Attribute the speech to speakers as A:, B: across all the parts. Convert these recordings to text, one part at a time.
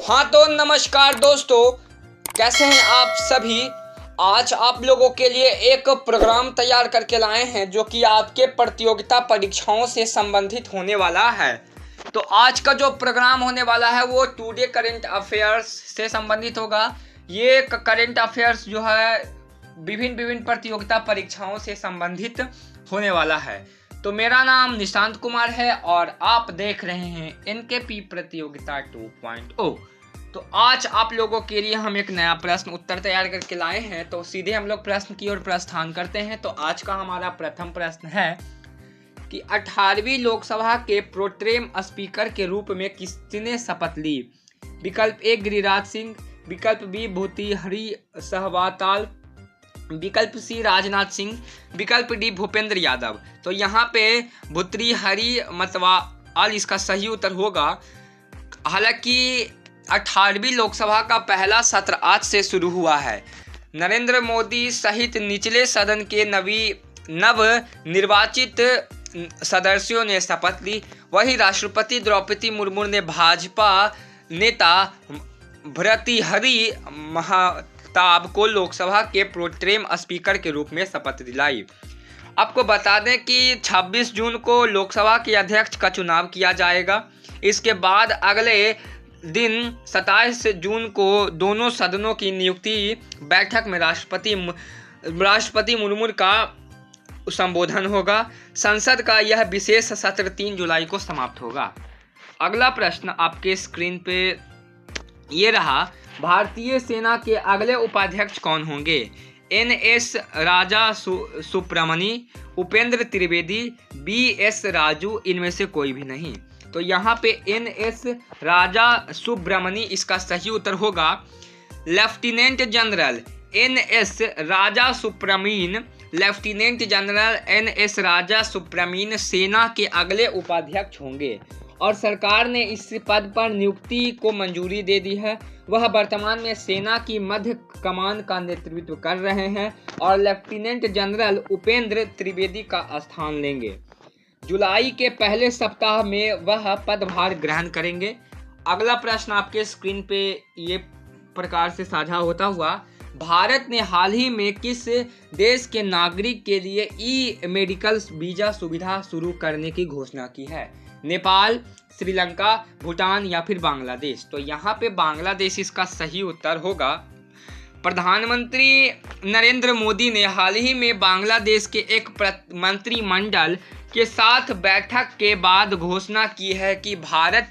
A: हाँ तो नमस्कार दोस्तों, कैसे हैं आप सभी। आज आप लोगों के लिए एक प्रोग्राम तैयार करके लाए हैं जो कि आपके प्रतियोगिता परीक्षाओं से संबंधित होने वाला है। तो आज का जो प्रोग्राम होने वाला है वो टुडे करंट अफेयर्स से संबंधित होगा। ये करंट अफेयर्स जो है विभिन्न प्रतियोगिता परीक्षाओं से संबंधित होने वाला है। तो मेरा नाम निशांत कुमार है और आप देख रहे हैं एनकेपी प्रतियोगिता 2.0। तो आज आप लोगों के लिए हम एक नया प्रश्न उत्तर तैयार करके लाए हैं। तो सीधे हम लोग प्रश्न की ओर प्रस्थान करते हैं। तो आज का हमारा प्रथम प्रश्न है कि 18वीं लोकसभा के प्रोटेम स्पीकर के रूप में किसने शपथ ली। विकल्प ए गिरिराज सिंह, विकल्प बी भूतृहरि सहवाताल, विकल्प सी राजनाथ सिंह, विकल्प डी भूपेंद्र यादव। तो यहाँ पे भूतृहरि मतवाल इसका सही उत्तर होगा। हालांकि 18वीं लोकसभा का पहला सत्र आज से शुरू हुआ है। नरेंद्र मोदी सहित निचले सदन के नव निर्वाचित सदस्यों ने शपथ ली। वहीं राष्ट्रपति द्रौपदी मुर्मू ने भाजपा नेता भर्तृहरि महताब को लोकसभा के प्रोटेम स्पीकर के रूप में शपथ दिलाई। आपको बता दें कि 26 जून को लोकसभा के अध्यक्ष का चुनाव किया जाएगा। इसके बाद अगले दिन 27 जून को दोनों सदनों की नियुक्ति बैठक में राष्ट्रपति मुर्मू का संबोधन होगा। संसद का यह विशेष सत्र 3 जुलाई को समाप्त होगा। अगला प्रश्न आपके स्क्रीन पे ये रहा। भारतीय सेना के अगले उपाध्यक्ष कौन होंगे। NS राजा सुब्रमणी, उपेंद्र त्रिवेदी, BS राजू, इनमें से कोई भी नहीं। तो यहाँ पे NS राजा सुब्रमणी इसका सही उत्तर होगा। लेफ्टिनेंट जनरल NS राजा सुब्रमण्यम, लेफ्टिनेंट जनरल NS राजा सुब्रमण्यम सेना के अगले उपाध्यक्ष होंगे और सरकार ने इस पद पर नियुक्ति को मंजूरी दे दी है। वह वर्तमान में सेना की मध्य कमान का नेतृत्व कर रहे हैं और लेफ्टिनेंट जनरल उपेंद्र त्रिवेदी का स्थान लेंगे। जुलाई के पहले सप्ताह में वह पदभार ग्रहण करेंगे। अगला प्रश्न आपके स्क्रीन पे ये प्रकार से साझा होता हुआ। भारत ने हाल ही में किस देश के नागरिक के लिए ई मेडिकल वीजा सुविधा शुरू करने की घोषणा की है। नेपाल, श्रीलंका, भूटान या फिर बांग्लादेश। तो यहाँ पे बांग्लादेश इसका सही उत्तर होगा। प्रधानमंत्री नरेंद्र मोदी ने हाल ही में बांग्लादेश के एक मंत्रिमंडल के साथ बैठक के बाद घोषणा की है कि भारत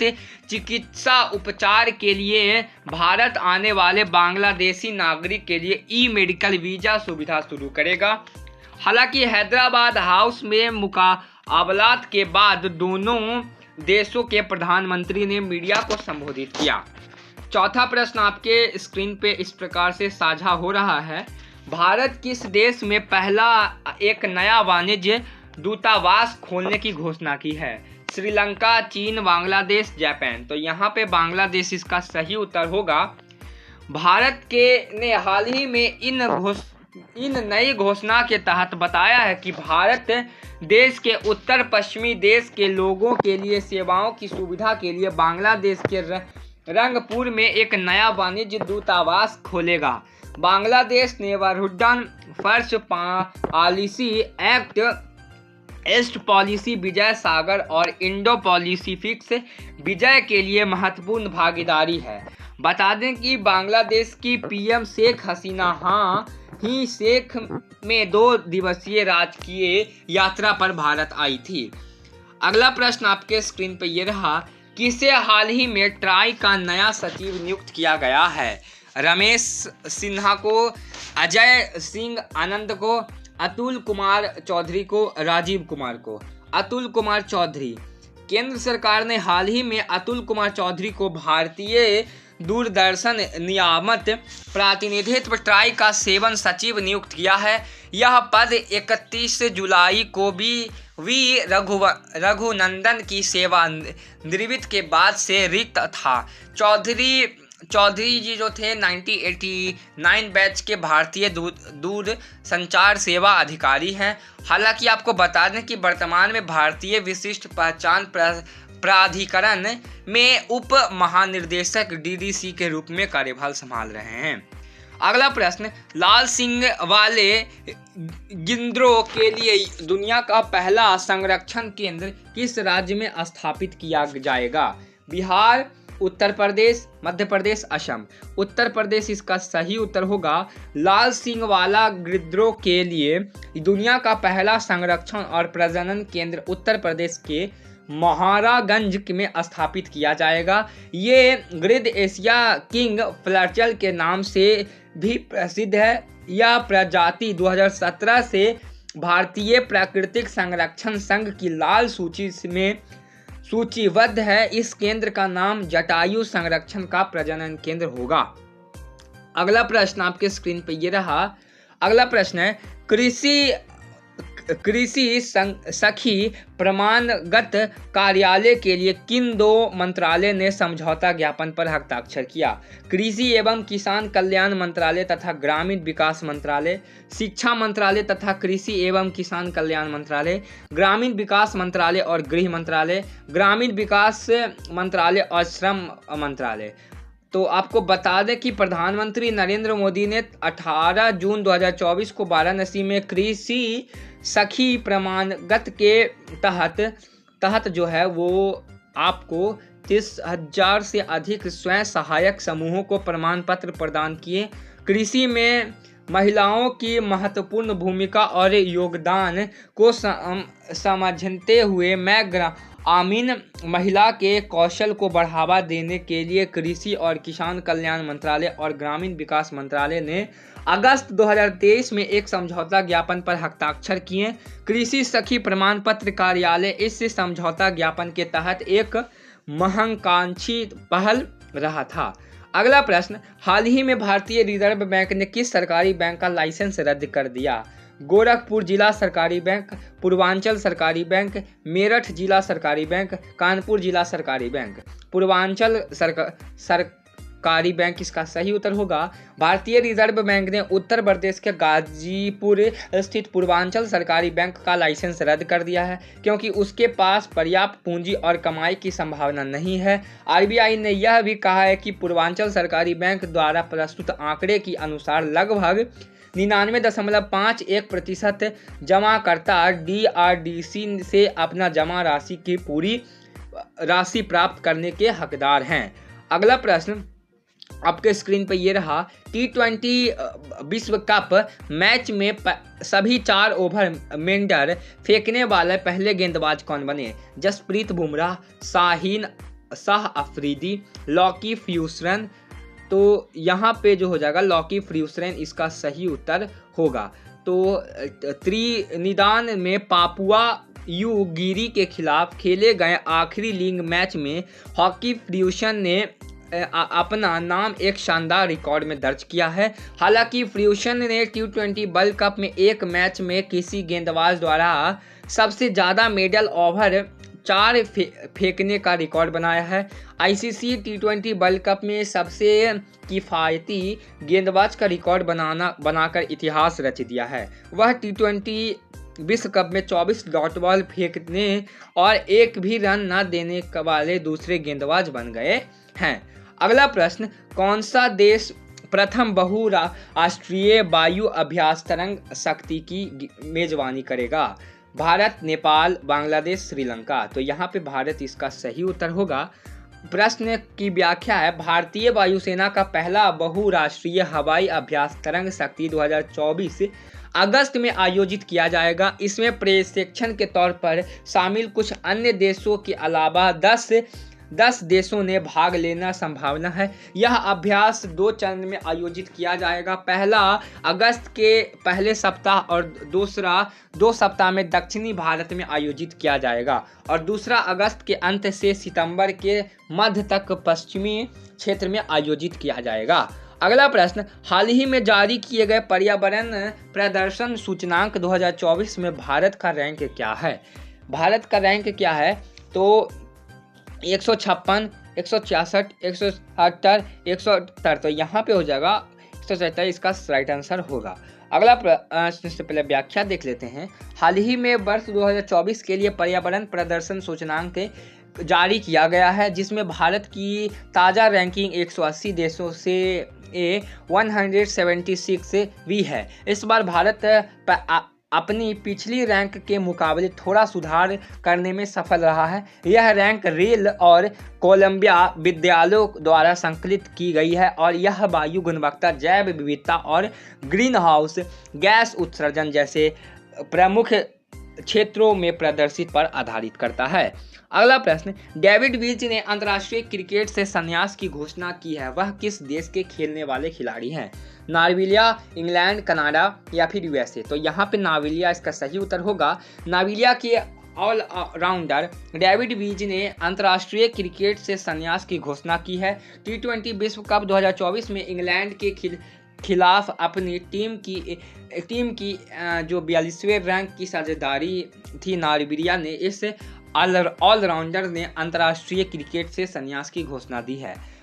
A: चिकित्सा उपचार के लिए भारत आने वाले बांग्लादेशी नागरिक के लिए ई मेडिकल वीजा सुविधा शुरू करेगा। हालांकि हैदराबाद हाउस में मुकाबलात के बाद दोनों देशों के प्रधानमंत्री ने मीडिया को संबोधित किया। चौथा प्रश्न आपके स्क्रीन पे इस प्रकार से साझा हो रहा है। भारत किस देश में पहला एक नया वाणिज्य दूतावास खोलने की घोषणा की है। श्रीलंका, चीन, बांग्लादेश, जापान। तो यहाँ पे बांग्लादेश इसका सही उत्तर होगा। भारत के ने हाल ही में इन नई घोषणा के तहत बताया है कि भारत देश के उत्तर पश्चिमी देश के लोगों के लिए सेवाओं की सुविधा के लिए बांग्लादेश के रंगपुर में एक नया वाणिज्य दूतावास खोलेगा। बांग्लादेश ने वुडन first policy act, east policy विजय सागर और इंडो पैसिफिक विजय के लिए महत्वपूर्ण भागीदारी है। बता दें कि बांग्लादेश की PM शेख हसीना ही शेख में 2 दिवसीय राजकीय यात्रा पर भारत आई थी। अगला प्रश्न आपके स्क्रीन पे ये रहा। किसे हाल ही में ट्राई का नया सचिव नियुक्त किया गया है। रमेश सिन्हा को, अजय सिंह आनंद को, अतुल कुमार चौधरी को, राजीव कुमार को। अतुल कुमार चौधरी। केंद्र सरकार ने हाल ही में अतुल कुमार चौधरी को भारतीय दूरदर्शन नियामक प्रतिनिधित्व ट्राई का 7 सचिव नियुक्त किया है। यह पद 31 जुलाई को वी रघुनंदन की सेवानिवृत्ति के बाद से रिक्त था। चौधरी जी जो थे 1989 बैच के भारतीय दूर संचार सेवा अधिकारी हैं। हालांकि आपको बता दें कि वर्तमान में भारतीय विशिष्ट पहचान प्राधिकरण में उप महानिर्देशक डीडीसी के रूप में कार्यभार संभाल रहे हैं। अगला प्रश्न, लाल सिंह वाले गिद्धों के लिए दुनिया का पहला संरक्षण केंद्र किस राज्य में स्थापित किया जाएगा? बिहार, उत्तर प्रदेश, मध्य प्रदेश, असम। उत्तर प्रदेश इसका सही उत्तर होगा। लाल सिंह वाला गिद्धों के लिए दुनिया का पहला संरक्षण और प्रजनन केंद्र उत्तर प्रदेश के महाराजगंज में स्थापित किया जाएगा। ये गिद्ध एशिया किंग फ्लैचर के नाम से भी प्रसिद्ध है। यह प्रजाति 2017 से भारतीय प्राकृतिक संरक्षण संघ की लाल सूची में सूचीबद्ध है। इस केंद्र का नाम जटायु संरक्षण का प्रजनन केंद्र होगा। अगला प्रश्न आपके स्क्रीन पर ये रहा। अगला प्रश्न है, कृषि सखी प्रमाणगत कार्यालय के लिए किन दो मंत्रालय ने समझौता ज्ञापन पर हस्ताक्षर किया? कृषि एवं किसान कल्याण मंत्रालय तथा ग्रामीण विकास मंत्रालय, शिक्षा मंत्रालय तथा कृषि एवं किसान कल्याण मंत्रालय, ग्रामीण विकास मंत्रालय और गृह मंत्रालय, ग्रामीण विकास मंत्रालय और श्रम मंत्रालय। तो आपको बता दें कि प्रधानमंत्री नरेंद्र मोदी ने 18 जून 2024 को वाराणसी में कृषि सखी प्रमाणगत के तहत जो है वो आपको 30,000 से अधिक स्वयं सहायक समूहों को प्रमाण पत्र प्रदान किए। कृषि में महिलाओं की महत्वपूर्ण भूमिका और योगदान को समझते हुए मैं ग्रामीण महिला के कौशल को बढ़ावा देने के लिए कृषि और किसान कल्याण मंत्रालय और ग्रामीण विकास मंत्रालय ने अगस्त 2023 में एक समझौता ज्ञापन पर हस्ताक्षर किए। कृषि सखी प्रमाण पत्र कार्यालय इस समझौता ज्ञापन के तहत एक महत्वाकांक्षी पहल रहा था। अगला प्रश्न, हाल ही में भारतीय रिजर्व बैंक ने किस सरकारी बैंक का लाइसेंस रद्द कर दिया? गोरखपुर जिला सरकारी बैंक, पूर्वांचल सरकारी बैंक, मेरठ जिला सरकारी बैंक, कानपुर जिला सरकारी बैंक। पूर्वांचल सरकारी बैंक इसका सही उत्तर होगा। भारतीय रिजर्व बैंक ने उत्तर प्रदेश के गाजीपुर स्थित पूर्वांचल सरकारी बैंक का लाइसेंस रद्द कर दिया है क्योंकि उसके पास पर्याप्त पूंजी और कमाई की संभावना नहीं है। आरबीआई ने यह भी कहा है कि पूर्वांचल सरकारी बैंक द्वारा प्रस्तुत आंकड़े के अनुसार लगभग 99.51% जमाकर्ता डीआरडीसी से अपना जमा राशि की पूरी राशि प्राप्त करने के हकदार हैं। अगला प्रश्न आपके स्क्रीन पर ये रहा। T20 विश्व कप मैच में सभी 4 ओवर मेंडर फेंकने वाले पहले गेंदबाज कौन बने? जसप्रीत बुमराह, शाहीन शाह अफरीदी, लॉकी फ्यूसरन। तो यहाँ पे जो हो जाएगा लॉकी फ्यूसरन इसका सही उत्तर होगा। तो त्रिनिदाद में पापुआ न्यू गिनी के खिलाफ खेले गए आखिरी लीग मैच में लॉकी फ्यूसरन ने अपना नाम एक शानदार रिकॉर्ड में दर्ज किया है। हालांकि फ्यूसरन ने T20 वर्ल्ड कप में एक मैच में किसी गेंदबाज द्वारा सबसे ज़्यादा मेडल ओवर 4 फेंकने का रिकॉर्ड बनाया है। आईसीसी T20 वर्ल्ड कप में सबसे किफ़ायती गेंदबाज का रिकॉर्ड बनाकर इतिहास रच दिया है। वह T20 विश्व कप में 24 डॉट बॉल फेंकने और एक भी रन न देने वाले दूसरे गेंदबाज बन गए हैं। अगला प्रश्न, कौन सा देश प्रथम बहुराष्ट्रीय वायु अभ्यास तरंग शक्ति की मेजबानी करेगा? भारत, नेपाल, बांग्लादेश, श्रीलंका। तो यहाँ पे भारत इसका सही उत्तर होगा। प्रश्न की व्याख्या है, भारतीय वायुसेना का पहला बहुराष्ट्रीय हवाई अभ्यास तरंग शक्ति 2024 अगस्त में आयोजित किया जाएगा। इसमें प्रशिक्षण के तौर पर शामिल कुछ अन्य देशों के अलावा 10 देशों ने भाग लेना संभावना है। यह अभ्यास 2 चरण में आयोजित किया जाएगा। पहला अगस्त के पहले सप्ताह और दूसरा 2 सप्ताह में दक्षिणी भारत में आयोजित किया जाएगा और दूसरा अगस्त के अंत से सितंबर के मध्य तक पश्चिमी क्षेत्र में आयोजित किया जाएगा। अगला प्रश्न, हाल ही में जारी किए गए पर्यावरण प्रदर्शन सूचकांक 2024 में भारत का रैंक क्या है? भारत का रैंक क्या है? तो 156, 166, 170, 178। तो यहाँ पे हो जाएगा 177 इसका राइट आंसर होगा। अगला प्रश्न से पहले व्याख्या देख लेते हैं। हाल ही में वर्ष 2024 के लिए पर्यावरण प्रदर्शन सूचकांक जारी किया गया है, जिसमें भारत की ताज़ा रैंकिंग 180 देशों से 176 भी है। इस बार भारत अपनी पिछली रैंक के मुकाबले थोड़ा सुधार करने में सफल रहा है। यह रैंक रेल और कोलंबिया विद्यालयों द्वारा संकलित की गई है और यह वायु गुणवत्ता, जैव विविधता और ग्रीन हाउस गैस उत्सर्जन जैसे प्रमुख क्षेत्रों में प्रदर्शित पर आधारित करता है। अगला प्रश्न, डेविड विज ने अंतर्राष्ट्रीय क्रिकेट से संन्यास की घोषणा की है, वह किस देश के खेलने वाले खिलाड़ी हैं? नार्वेलिया, इंग्लैंड, कनाडा या फिर यूएसए? तो यहाँ पे नार्वेलिया इसका सही उत्तर होगा। नार्वेलिया के ऑलराउंडर डेविड विज ने अंतर्राष्ट्रीय क्रिकेट से संन्यास की घोषणा की है। T20 विश्व कप 2024 में इंग्लैंड के खिलाफ अपनी टीम की जो 42वें रैंक की साझेदारी थी नार्वेलिया ने, इस ऑलराउंडर ने अंतर्राष्ट्रीय क्रिकेट से संन्यास की घोषणा दी है।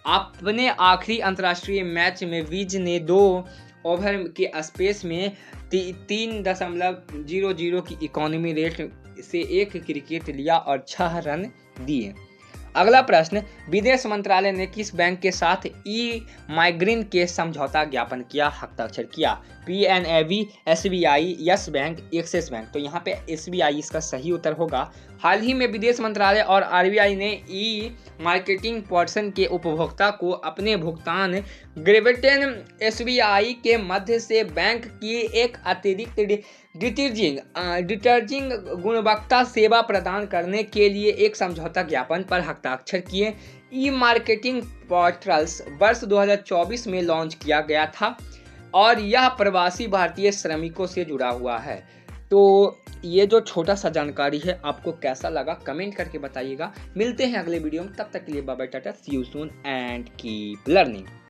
A: अपने आखिरी अंतर्राष्ट्रीय मैच में विज ने 2 ओवर के स्पेस में 3.00 की इकोनॉमी रेट से 1 विकेट लिया और 6 रन दिए। अगला प्रश्न, विदेश मंत्रालय ने किस बैंक के साथ ई-माइग्रेन के समझौता ज्ञापन किया, हस्ताक्षर किया? PNB, SBI, yes bank, axis bank? तो यहाँ पे SBI इसका सही उत्तर होगा। हाल ही में विदेश मंत्रालय और RBI ने ई-मार्केटिंग पोर्टल के उपभोक्ता को अपने भुगतान ग्रेविटेन SBI के मध्य से बैंक की एक अतिरिक्त डिटर्जिंग गुणवत्ता सेवा प्रदान करने के लिए एक समझौता ज्ञापन पर हस्ताक्षर किए। ई मार्केटिंग पोर्टल्स वर्ष 2024 में लॉन्च किया गया था और यह प्रवासी भारतीय श्रमिकों से जुड़ा हुआ है। तो ये जो छोटा सा जानकारी है आपको कैसा लगा कमेंट करके बताइएगा। मिलते हैं अगले वीडियो में, तब तक के लिए bye bye, tata, see you soon and keep learning.